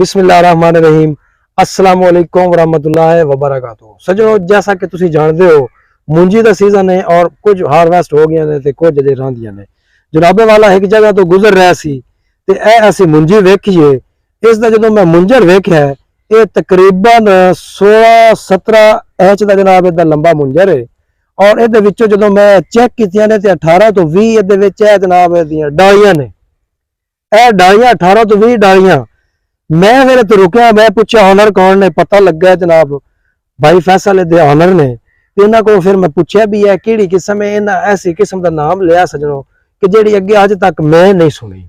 बिस्मिल्लाहिर्रहमानिर्रहीम अस्सलाम वालेकुम वरहमतुल्लाहि वबरकातुहू। सजनों, जैसा कि तुसी जानते हो मुंजी का सीजन है और कुछ हारवेस्ट हो गए ने ते कुछ अजे रहिंदियां ने। जनाबे वाला एक जगह तो गुजर रहा सी ते ऐसी मुंजी वेखीए। इसका जो मैं मुंजर वेख्या है ये तकरीबन 16-17 इंच का जनाब इहदा लंबा मुंजर है और इहदे विचों जो मैं चेक कीतियां ने ते 18 तो 20 इहदे विच है जनाब इहदियां डालियां ने। यह डालियां 18 तो 20 डालियां। मैं फिर तो रुकया, मैं पूछा ऑनर कौन ने, पता लगा जनाब भाई फैसल दे ऑनर ने। इन्होंने को फिर मैं पूछा भी है कि किस्म है, इन्हें ऐसी किस्म का नाम लिया सजनों कि जी अगे अज तक मैं नहीं सुनी।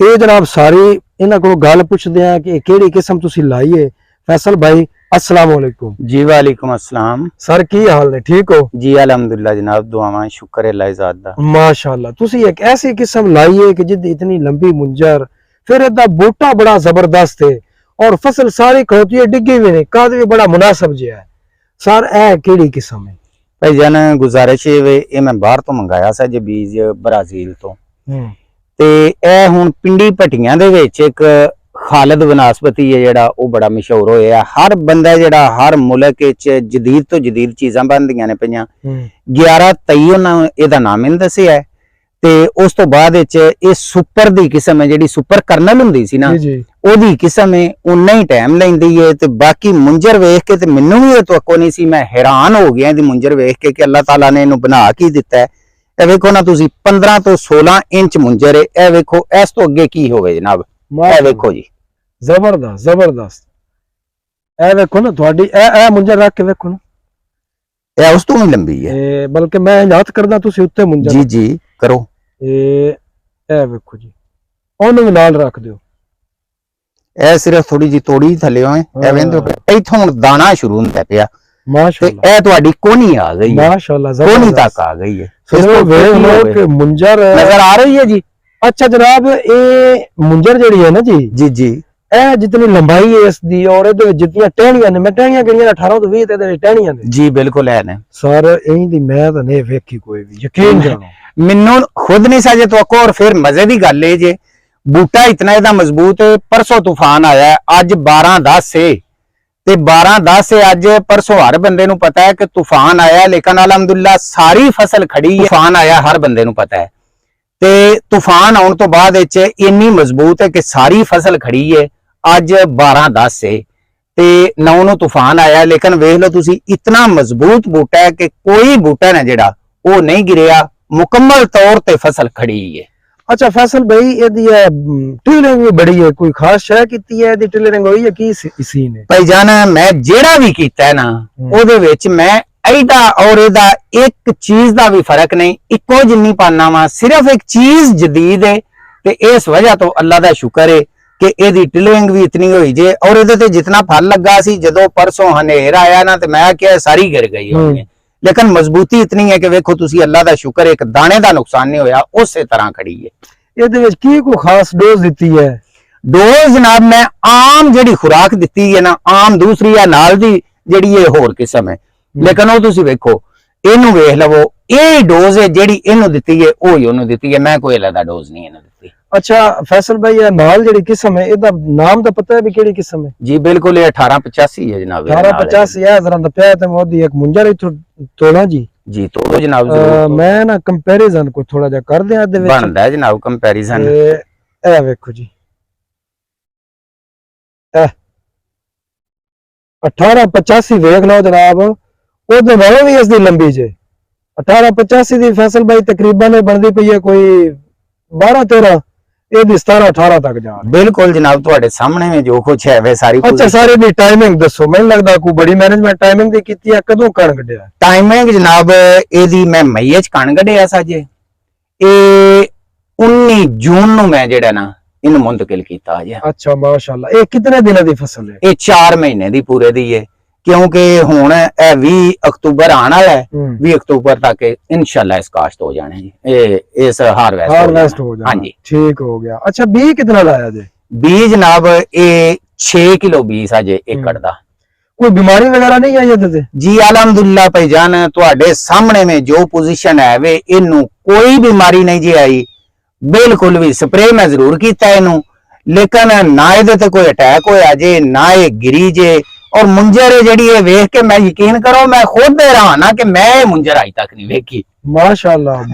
ये जनाब सारी इन्होंने को गल पूछते हैं कि केड़ी किस्म तुसी लाई है। फैसल भाई अस्सलाम वालेकुम। जी वालेकुम अस्सलाम। सर की हाल ने, ठीक हो जी अल्हम्दुलिल्लाह जनाब, दुआवां शुक्र है अल्लाह ज़ात दा। माशाअल्लाह। तुसी एक ऐसी किस्म लाई है कि जिद इतनी लंबी मुंजर, फिर इदा बूटा बड़ा जबरदस्त है और फसल सारी खड़ोती है, डिग्गी भी नहीं, कद भी बड़ा मुनासिब जिहा है। सर ए केड़ी किस्म है? भाई जान गुजारिश है मैं बाहर तो मंगाया सा जे बीज ब्राजील तो ते ए हुण पिंडी भट्टियां दे विच एक खालिद वनस्पति है जेड़ा वो बड़ा मशहूर होया। हर बंदा जेड़ा हर मुल्क विच जदीद तो जदीद चीज़ां बनदियां ने पईयां। 11-23 उन्हां इहदा नाम इन दस्सिया है ते उस तो बाद ये सुपर दी किस्म है, जेडी सुपर कर्नल हुंदी सी ना ओदी किस्म है। उन्ना ही टाइम लैंदी है ते बाकी मुंजर वेख के ते मैनू भी ये तवक्को नहीं सी। मैं हैरान हो गया इहदी मुंजर वेख के कि अल्लाह ताला ने इहनू बना के दिता है। ए वेखो ना तुसी 15 तो 16 इंच मुंजर है। ए वेखो इस तो अगे की होवे जनाब। ए वेखो जी, जबरदस्त जबरदस्त। ए वेखो ना तुहाडी ए मुंजर रख के वेखो ना, ए उस तो भी लंबी है। बल्कि मैं याद करदा तुसी उत्ते मुंजर जी जी करो। ए वेखो जी, ओनू भी नाल रख दियो। ए सिर्फ थोड़ी जी तोड़ी थले होए ए वेंदो इथों हुण दाना शुरू हुंदा पिया। माशाअल्लाह। ए तुहाडी कोनी आ गई है, माशाअल्लाह कोनी तक आ गई है। इसको वेख लो कि मुंजर नजर आ रही है जी। अच्छा जनाब, ये मुंजर जेड़ी है ना जी जी जी ए जितनी लंबाई है इसदी और इहदे जितनी टहनियां ने, मैं टहनियां गिनियां 18 तो 20 ते टहनियां ने जी बिल्कुल है ने सर। इहदी मैं तो नहीं वेखी कोई भी, यकीन जानो मैनू खुद नहीं साजे तो और फिर मजे की गल है जे बूटा इतना इहदा मजबूत है। परसों तूफान आया है, अज 12-10 है ते 12-10 है अज। परसों हर बंदे नू पता है कि तूफान आया, लेकिन अलहमदुलिल्लाह सारी फसल खड़ी है। तूफान आया हर बंदे नू पता है ते तूफान आने तो बाद इन्नी मजबूत है कि सारी फसल खड़ी है। अज 12-10 है ते 9 नू तूफान आया, लेकिन वेख लो तुसी इतना मजबूत बूटा है कि कोई बूटा ना जेड़ा वो नहीं गिरिया, मुकम्मल तौर ते फसल खड़ी है। अच्छा फैसल भाई, यदि टिलरिंग भी बड़ी है, कोई खास शय कीती है यदि टिलरिंग होई है की इसी ने? भाई जान मैं जेड़ा भी कीता है ना ओदे विच मैं एदा और एदा एक चीज दा भी फर्क नहीं, इको जिन्नी पाना वा। सिर्फ एक चीज जदीद है ते इस वजह तो अल्लाह दा शुक्र है कि एदी टिलरिंग भी इतनी हुई जे। और एदे ते जितना फल लगा सी जदों परसों हनेर आया ना ते मैं क्या सारी गिर गई होनी, लेकिन मजबूती इतनी है कि वेखो तुसी अल्लाह दा शुक्र है, एक दाने दा नुकसान नहीं होया, उसे तरह खड़ी है। ਇਹਦੇ ਵਿੱਚ ਕੀ ਕੋਈ ਖਾਸ ਡੋਜ਼ ਦਿੱਤੀ है? डोज जनाब मैं आम जेड़ी खुराक दी है ना, आम दूसरी है नाल दी जेड़ी ये होर किस्म है, लेकिन वो तुसी वेखो इनू वेख लवो ये डोज है जेड़ी इनू दी है वो ही उन्होंने दी है। मैं कोई अलग डोज नहीं इन्हें दी। अच्छा फैसल भाई, ये नाल जेड़ी किस्म है ਇਹਦਾ नाम तो पता है भी केड़ी किस्म है? जी बिल्कुल, ये 1885 है जनाब। 1885 है जरा दपया ते मोदी एक मुंजर इथों तोड़ा जी। जी तो जनाब मैं ना कंपैरिजन को थोड़ा जा कर दिया दे विच बनदा है जनाब कंपैरिजन। ए वेखो जी, 1885 वेख लो जनाब, ओदे नालों भी इसदी लंबी जे। 1885 दी फैसल भाई तकरीबन बनदी पई है कोई 12-13, ਇਹਦੀ 17-18 तक जा। बिल्कुल जनाब ਤੁਹਾਡੇ सामने में जो कुछ है वे सारी। अच्छा सारी दी टाइमिंग दसो, ਮੈਨੂੰ ਲੱਗਦਾ ਕੋਈ ਬੜੀ ਮੈਨੇਜਮੈਂਟ ਟਾਈਮਿੰਗ ਦੀ ਕੀਤੀ ਹੈ, ਕਦੋਂ ਕਣ ਕੱਢਿਆ? टाइमिंग जनाब ਇਹਦੀ मैं मई च कण ਕੱਢਿਆ ਸਾਜੇ। ਇਹ 19 ਜੂਨ ਨੂੰ मैं ਜਿਹੜਾ ਨਾ ਇਹਨੂੰ ਮੁੰਤਕਿਲ ਕੀਤਾ ਆ। अच्छा माशाल्लाह। ਇਹ ਕਿੰਨੇ ਦਿਨਾਂ ਦੀ ਫਸਲ ਹੈ? ਇਹ 4 ਮਹੀਨੇ ਦੀ ਪੂਰੇ ਦੀ ਹੈ, क्योंकि हुण 20 अक्तूबर आने वाला है, 20 अक्तूबर तक इंशाल्लाह इस काश्त हो जाने जी, इस हार्वेस्ट हो जाना। हाँ जी ठीक हो गया। अच्छा बीज कितना लाया जे? बीज जनाब ये 6 किलो बीज अजे एकड़ दा। कोई बीमारी वगैरह नहीं आई इहदे? जी अलहमदुलिल्लाह भाईजान तुहाडे सामने में जो पोजीशन है वे इनू कोई बीमारी नहीं जी आई, बिल्कुल भी। स्प्रे मैं जरूर कीता इनू, ਲੇਕਿਨ ਨਾ ਇਹਦੇ ਤੇ ਕੋਈ ਅਟੈਕ ਹੋਇਆ ਜੇ, ਨਾ ਇਹ ਗਿਰੀ ਜੇ। ਔਰ ਮੁੰਜਰ ਜਿਹੜੀ ਇਹ ਵੇਖ ਕੇ ਮੈਂ ਯਕੀਨ ਕਰੋ ਮੈਂ ਖੁਦ ਹੈਰਾਨ ਆ ਕਿ ਮੈਂ ਇਹ ਮੁੰਜਰ ਅਜ ਤੱਕ ਨਹੀਂ ਵੇਖੀ। माशाल्लाह।